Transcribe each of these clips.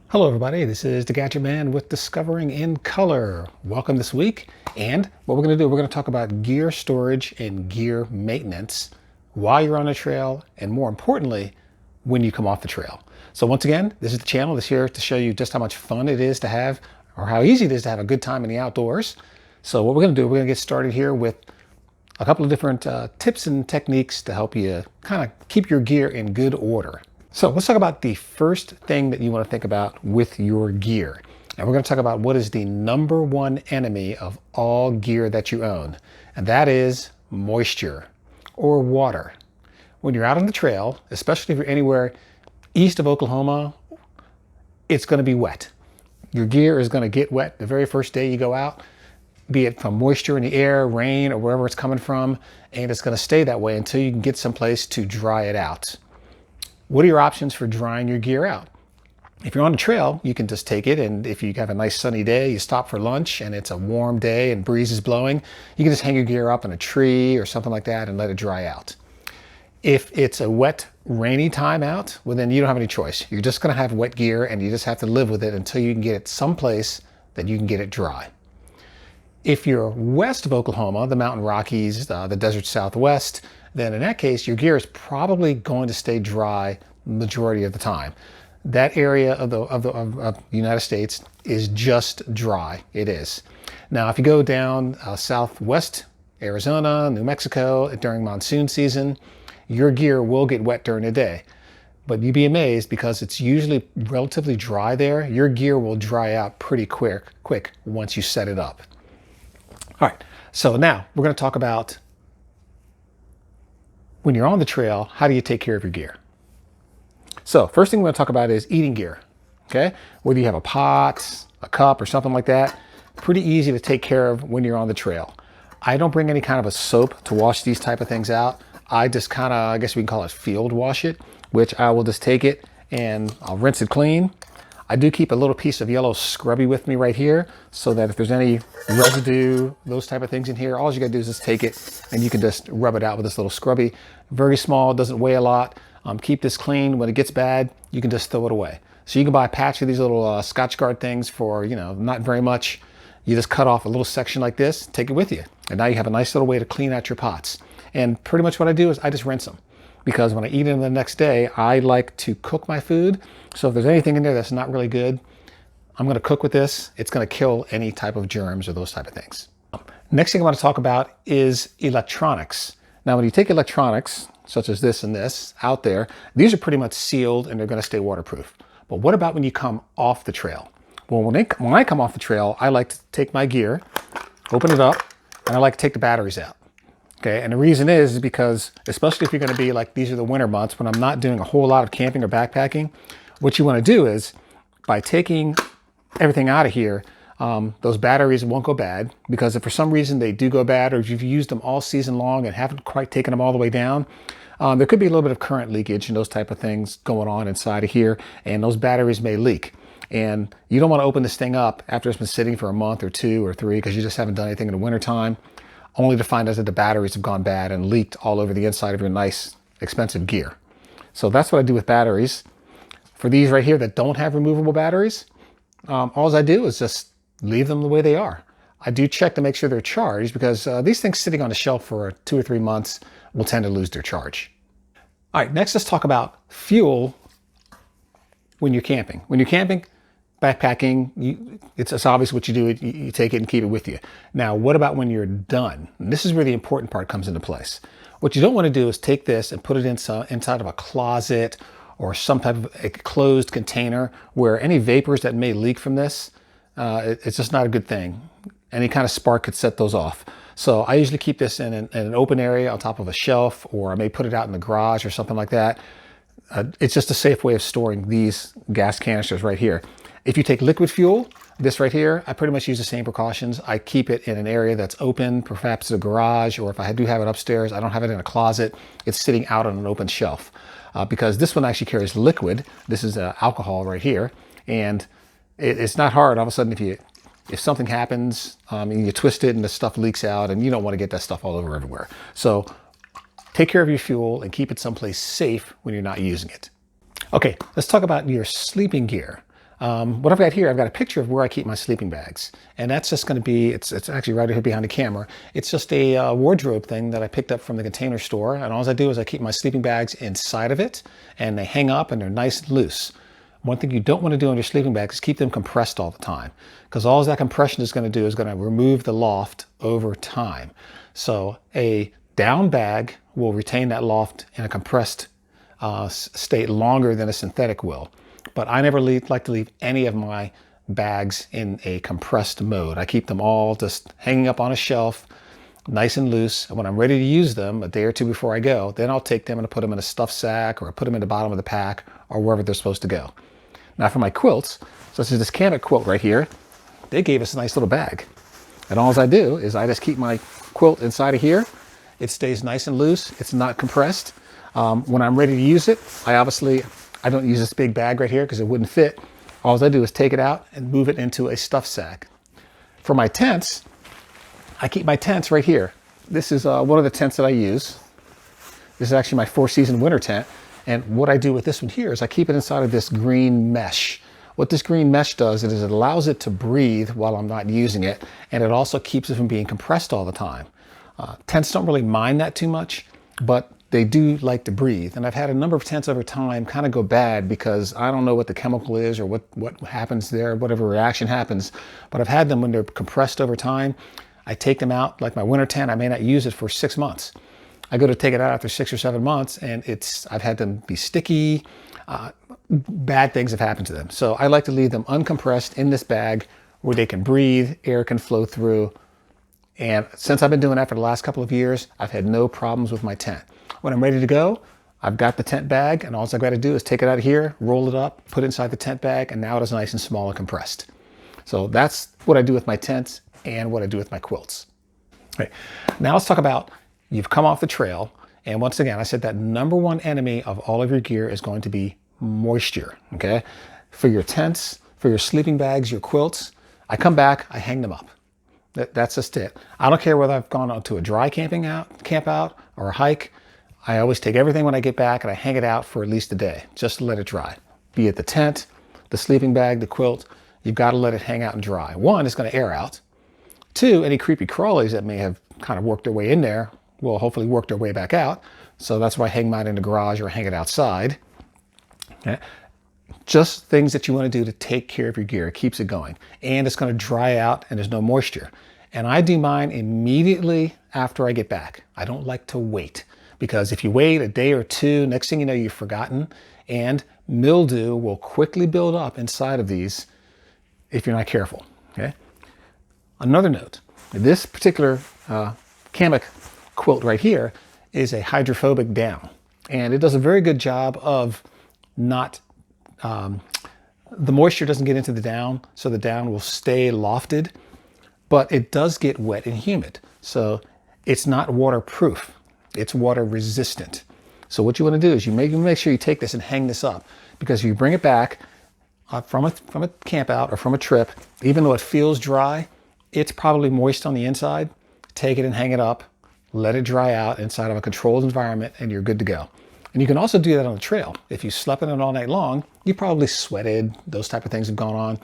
Hello everybody, this is the Gadget Man with Discovering in Color. Welcome this week, and what we're going to do, we're going to talk about gear storage and gear maintenance while you're on the trail, and more importantly, when you come off the trail. So once again, this is the channel that's here to show you just how much fun it is to have, or how easy it is to have a good time in the outdoors. So what we're going to do, we're going to get started here with a couple of different tips and techniques to help you kind of keep your gear in good order. So let's talk about the first thing that you want to think about with your gear. And we're going to talk about what is the number one enemy of all gear that you own. And that is moisture or water. When you're out on the trail, especially if you're anywhere east of Oklahoma, it's going to be wet. Your gear is going to get wet the very first day you go out, be it from moisture in the air, rain, or wherever it's coming from. And it's going to stay that way until you can get someplace to dry it out. What are your options for drying your gear out? If you're on the trail, you can just take it, and if you have a nice sunny day, you stop for lunch and it's a warm day and breeze is blowing, you can just hang your gear up in a tree or something like that and let it dry out. If it's a wet, rainy time out, well then you don't have any choice. You're just gonna have wet gear and you just have to live with it until you can get it someplace that you can get it dry. If you're west of Oklahoma, the Mountain Rockies, the desert Southwest, then in that case, your gear is probably going to stay dry the majority of the time. That area of the United States is just dry. It is. Now, if you go down southwest Arizona, New Mexico during monsoon season, your gear will get wet during the day. But you'd be amazed because it's usually relatively dry there. Your gear will dry out pretty quick once you set it up. All right, so now we're going to talk about when you're on the trail, how do you take care of your gear? So first thing we're going to talk about is eating gear, okay? Whether you have a pot, a cup, or something like that, pretty easy to take care of when you're on the trail. I don't bring any kind of a soap to wash these type of things out. I just kind of, I guess we can call it field wash it, which I will just take it and I'll rinse it clean. I do keep a little piece of yellow scrubby with me right here so that if there's any residue, those type of things in here, all you gotta do is just take it and you can just rub it out with this little scrubby. Very small, doesn't weigh a lot. Keep this clean. When it gets bad, you can just throw it away. So you can buy a patch of these little Scotch Guard things for, not very much. You just cut off a little section like this, take it with you. And now you have a nice little way to clean out your pots. And pretty much what I do is I just rinse them. Because when I eat them the next day, I like to cook my food. So if there's anything in there that's not really good, I'm gonna cook with this. It's gonna kill any type of germs or those type of things. Next thing I wanna talk about is electronics. Now, when you take electronics, such as this and this, out there, these are pretty much sealed and they're gonna stay waterproof. But what about when you come off the trail? Well, when I come off the trail, I like to take my gear, open it up, and I like to take the batteries out. Okay, and the reason is because, especially if you're gonna be like, these are the winter months when I'm not doing a whole lot of camping or backpacking, what you wanna do is, by taking everything out of here, those batteries won't go bad, because if for some reason they do go bad, or if you've used them all season long and haven't quite taken them all the way down, there could be a little bit of current leakage and those type of things going on inside of here, and those batteries may leak. And you don't wanna open this thing up after it's been sitting for a month or 2 or 3, because you just haven't done anything in the winter time, only to find out that the batteries have gone bad and leaked all over the inside of your nice, expensive gear. So that's what I do with batteries. For these right here that don't have removable batteries, all I do is just leave them the way they are. I do check to make sure they're charged, because these things sitting on the shelf for 2 or 3 months will tend to lose their charge. All right, next let's talk about fuel when you're camping. When you're camping, backpacking, it's obvious what you do. You take it and keep it with you. Now, what about when you're done? And this is where the important part comes into place. What you don't want to do is take this and put it inside of a closet or some type of a closed container where any vapors that may leak from this, it's just not a good thing. Any kind of spark could set those off. So I usually keep this in an open area on top of a shelf, or I may put it out in the garage or something like that. It's just a safe way of storing these gas canisters right here. If you take liquid fuel, this right here, I pretty much use the same precautions. I keep it in an area that's open, perhaps a garage, or if I do have it upstairs, I don't have it in a closet. It's sitting out on an open shelf. Because this one actually carries liquid. This is alcohol right here. And it's not hard. All of a sudden, if something happens and you twist it and the stuff leaks out, and you don't want to get that stuff all over everywhere. So take care of your fuel and keep it someplace safe when you're not using it. Okay, let's talk about your sleeping gear. What I've got here, I've got a picture of where I keep my sleeping bags. And that's just going to be, it's actually right here behind the camera. It's just a wardrobe thing that I picked up from the Container Store. And all I do is I keep my sleeping bags inside of it, and they hang up and they're nice and loose. One thing you don't want to do on your sleeping bags is keep them compressed all the time, because all that compression is going to do is going to remove the loft over time. So a down bag will retain that loft in a compressed state longer than a synthetic will. But I never like to leave any of my bags in a compressed mode. I keep them all just hanging up on a shelf, nice and loose. And when I'm ready to use them, a day or two before I go, then I'll take them and put them in a stuffed sack, or put them in the bottom of the pack, or wherever they're supposed to go. Now for my quilts, such as this Camec quilt right here, they gave us a nice little bag. And all I do is I just keep my quilt inside of here. It stays nice and loose. It's not compressed. When I'm ready to use it, I don't use this big bag right here because it wouldn't fit. All I do is take it out and move it into a stuffed sack. For my tents, I keep my tents right here. This is one of the tents that I use. This is actually my 4-season winter tent. And what I do with this one here is I keep it inside of this green mesh. What this green mesh does is it allows it to breathe while I'm not using it, and it also keeps it from being compressed all the time. Tents don't really mind that too much, but they do like to breathe. And I've had a number of tents over time kind of go bad because I don't know what the chemical is or what happens there, whatever reaction happens. But I've had them when they're compressed over time. I take them out, like my winter tent, I may not use it for 6 months. I go to take it out after 6 or 7 months, and I've had them be sticky. Bad things have happened to them. So I like to leave them uncompressed in this bag where they can breathe, air can flow through. And since I've been doing that for the last couple of years, I've had no problems with my tent. When I'm ready to go, I've got the tent bag, and all I've got to do is take it out of here, roll it up, put it inside the tent bag, and now it is nice and small and compressed. So that's what I do with my tents and what I do with my quilts. Okay. Now let's talk about, you've come off the trail, and once again, I said that #1 enemy of all of your gear is going to be moisture, okay? For your tents, for your sleeping bags, your quilts, I come back, I hang them up. That's just it. I don't care whether I've gone out to a dry camp out or a hike. I always take everything when I get back and I hang it out for at least a day, just to let it dry. Be it the tent, the sleeping bag, the quilt, you've got to let it hang out and dry. 1, it's going to air out. 2, any creepy crawlies that may have kind of worked their way in there will hopefully work their way back out. So that's why I hang mine in the garage or hang it outside. Okay. Just things that you want to do to take care of your gear. It keeps it going. And it's going to dry out and there's no moisture. And I do mine immediately after I get back. I don't like to wait, because if you wait a day or 2, next thing you know, you've forgotten, and mildew will quickly build up inside of these if you're not careful. Okay. Another note, this particular Camec quilt right here is a hydrophobic down, and it does a very good job of not, the moisture doesn't get into the down, so the down will stay lofted, but it does get wet and humid. So it's not waterproof, it's water resistant. So what you want to do is you make sure you take this and hang this up, because if you bring it back from a camp out or from a trip, even though it feels dry, it's probably moist on the inside. Take it and hang it up, let it dry out inside of a controlled environment, and you're good to go. And you can also do that on the trail. If you slept in it all night long, you probably sweated, those type of things have gone on.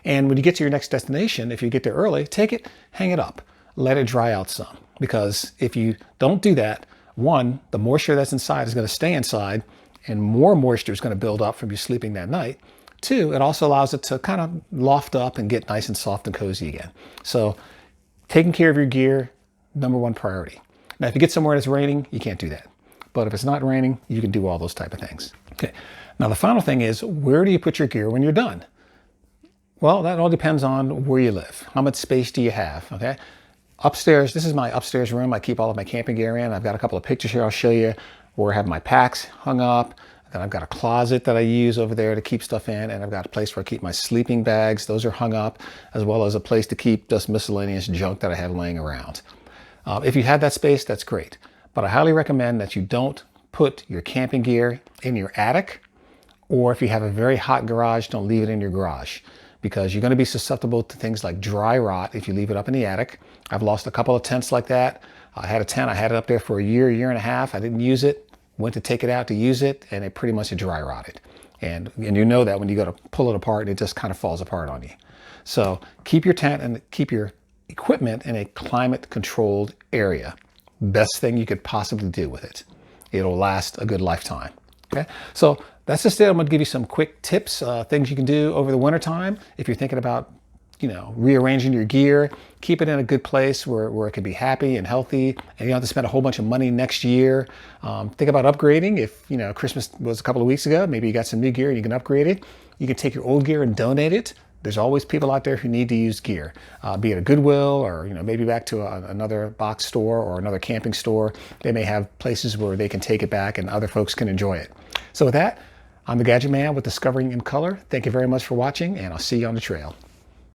And when you get to your next destination, if you get there early, take it, hang it up, let it dry out some. Because if you don't do that, 1, the moisture that's inside is going to stay inside, and more moisture is going to build up from you sleeping that night. 2, it also allows it to kind of loft up and get nice and soft and cozy again. So taking care of your gear, #1 priority. Now, if you get somewhere that's raining, you can't do that. But if it's not raining, you can do all those type of things. Okay. Now, the final thing is, where do you put your gear when you're done? Well, that all depends on where you live. How much space do you have? Okay. Upstairs, this is my upstairs room. I keep all of my camping gear in. I've got a couple of pictures here I'll show you where I have my packs hung up. And I've got a closet that I use over there to keep stuff in. And I've got a place where I keep my sleeping bags. Those are hung up, as well as a place to keep just miscellaneous junk that I have laying around. If you have that space, that's great. But I highly recommend that you don't put your camping gear in your attic, or if you have a very hot garage, don't leave it in your garage, because you're going to be susceptible to things like dry rot if you leave it up in the attic. I've lost a couple of tents like that. I had a tent. I had it up there for a year and a half. I didn't use it. Went to take it out to use it, and it pretty much dry rotted. And you know that when you go to pull it apart, it just kind of falls apart on you. So keep your tent and keep your equipment in a climate-controlled area. Best thing you could possibly do with it. It'll last a good lifetime. Okay, so that's just it. I'm going to give you some quick tips, things you can do over the winter time if you're thinking about, rearranging your gear. Keep it in a good place where it can be happy and healthy, and you don't have to spend a whole bunch of money next year. Think about upgrading. If Christmas was a couple of weeks ago, maybe you got some new gear and you can upgrade it. You can take your old gear and donate it. There's always people out there who need to use gear, be it a Goodwill or maybe back to another box store or another camping store. They may have places where they can take it back and other folks can enjoy it. So with that, I'm the Gadget Man with Discovering in Color. Thank you very much for watching, and I'll see you on the trail.